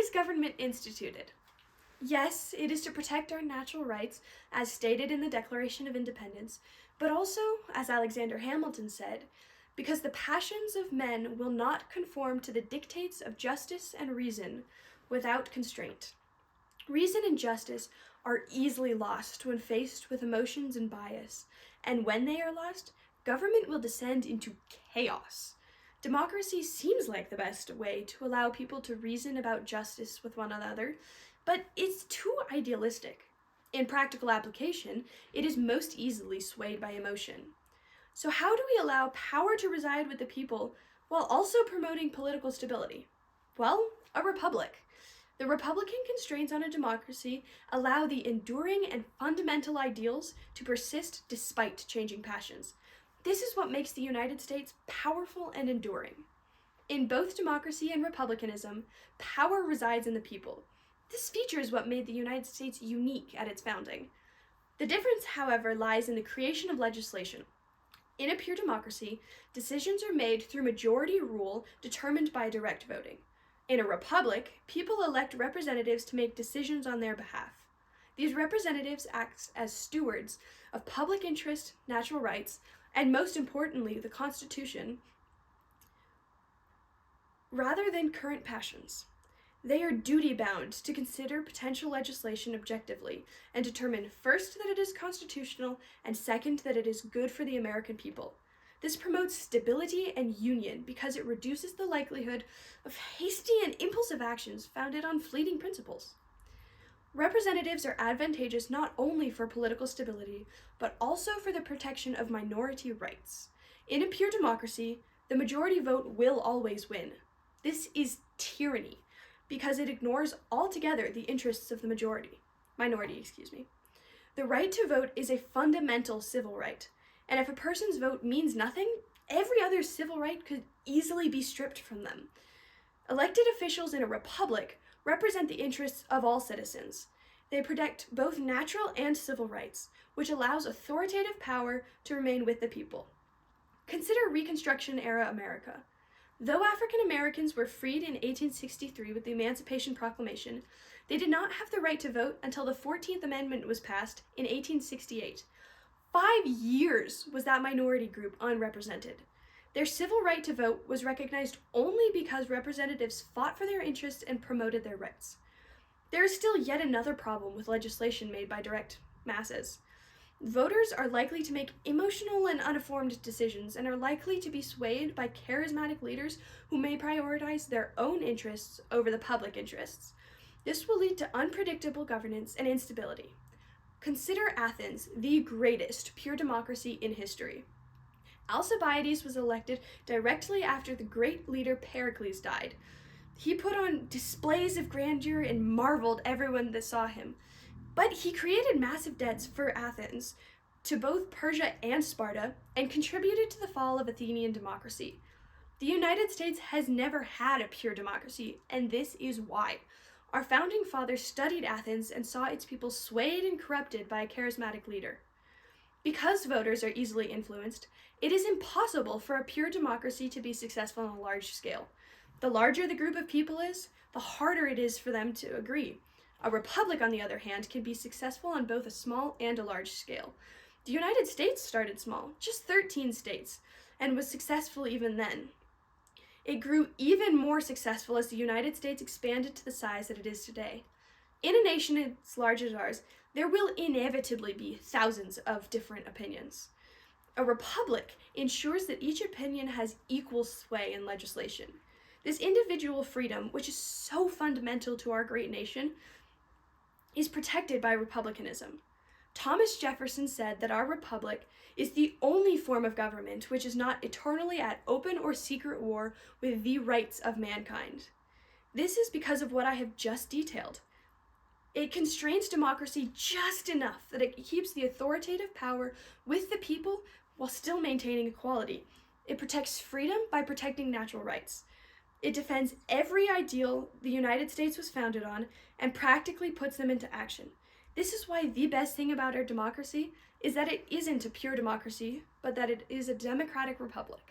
is government instituted? Yes, it is to protect our natural rights, as stated in the Declaration of Independence, but also, as Alexander Hamilton said, because the passions of men will not conform to the dictates of justice and reason without constraint. Reason and justice are easily lost when faced with emotions and bias, and when they are lost, government will descend into chaos. Democracy seems like the best way to allow people to reason about justice with one another, but it's too idealistic. In practical application, it is most easily swayed by emotion. So how do we allow power to reside with the people while also promoting political stability? Well, a republic. The Republican constraints on a democracy allow the enduring and fundamental ideals to persist despite changing passions. This is what makes the United States powerful and enduring. In both democracy and republicanism, power resides in the people. This feature is what made the United States unique at its founding. The difference, however, lies in the creation of legislation. In a pure democracy, decisions are made through majority rule determined by direct voting. In a republic, people elect representatives to make decisions on their behalf. These representatives act as stewards of public interest, natural rights, and most importantly, the Constitution, rather than current passions. They are duty-bound to consider potential legislation objectively and determine first that it is constitutional and second that it is good for the American people. This promotes stability and union because it reduces the likelihood of hasty and impulsive actions founded on fleeting principles. Representatives are advantageous not only for political stability, but also for the protection of minority rights. In a pure democracy, the majority vote will always win. This is tyranny, because it ignores altogether the interests of the minority. The right to vote is a fundamental civil right, and if a person's vote means nothing, every other civil right could easily be stripped from them. Elected officials in a republic represent the interests of all citizens. They protect both natural and civil rights, which allows authoritative power to remain with the people. Consider Reconstruction-era America. Though African Americans were freed in 1863 with the Emancipation Proclamation, they did not have the right to vote until the 14th Amendment was passed in 1868. 5 years was that minority group unrepresented. Their civil right to vote was recognized only because representatives fought for their interests and promoted their rights. There is still yet another problem with legislation made by direct masses. Voters are likely to make emotional and uninformed decisions and are likely to be swayed by charismatic leaders who may prioritize their own interests over the public interests. This will lead to unpredictable governance and instability. Consider Athens, the greatest pure democracy in history. Alcibiades was elected directly after the great leader Pericles died. He put on displays of grandeur and marveled everyone that saw him. But he created massive debts for Athens to both Persia and Sparta and contributed to the fall of Athenian democracy. The United States has never had a pure democracy, and this is why. Our founding fathers studied Athens and saw its people swayed and corrupted by a charismatic leader. Because voters are easily influenced, it is impossible for a pure democracy to be successful on a large scale. The larger the group of people is, the harder it is for them to agree. A republic, on the other hand, can be successful on both a small and a large scale. The United States started small, just 13 states, and was successful even then. It grew even more successful as the United States expanded to the size that it is today. In a nation as large as ours, there will inevitably be thousands of different opinions. A republic ensures that each opinion has equal sway in legislation. This individual freedom, which is so fundamental to our great nation, is protected by republicanism. Thomas Jefferson said that our republic is the only form of government which is not eternally at open or secret war with the rights of mankind. This is because of what I have just detailed. It constrains democracy just enough that it keeps the authoritative power with the people while still maintaining equality. It protects freedom by protecting natural rights. It defends every ideal the United States was founded on and practically puts them into action. This is why the best thing about our democracy is that it isn't a pure democracy, but that it is a democratic republic.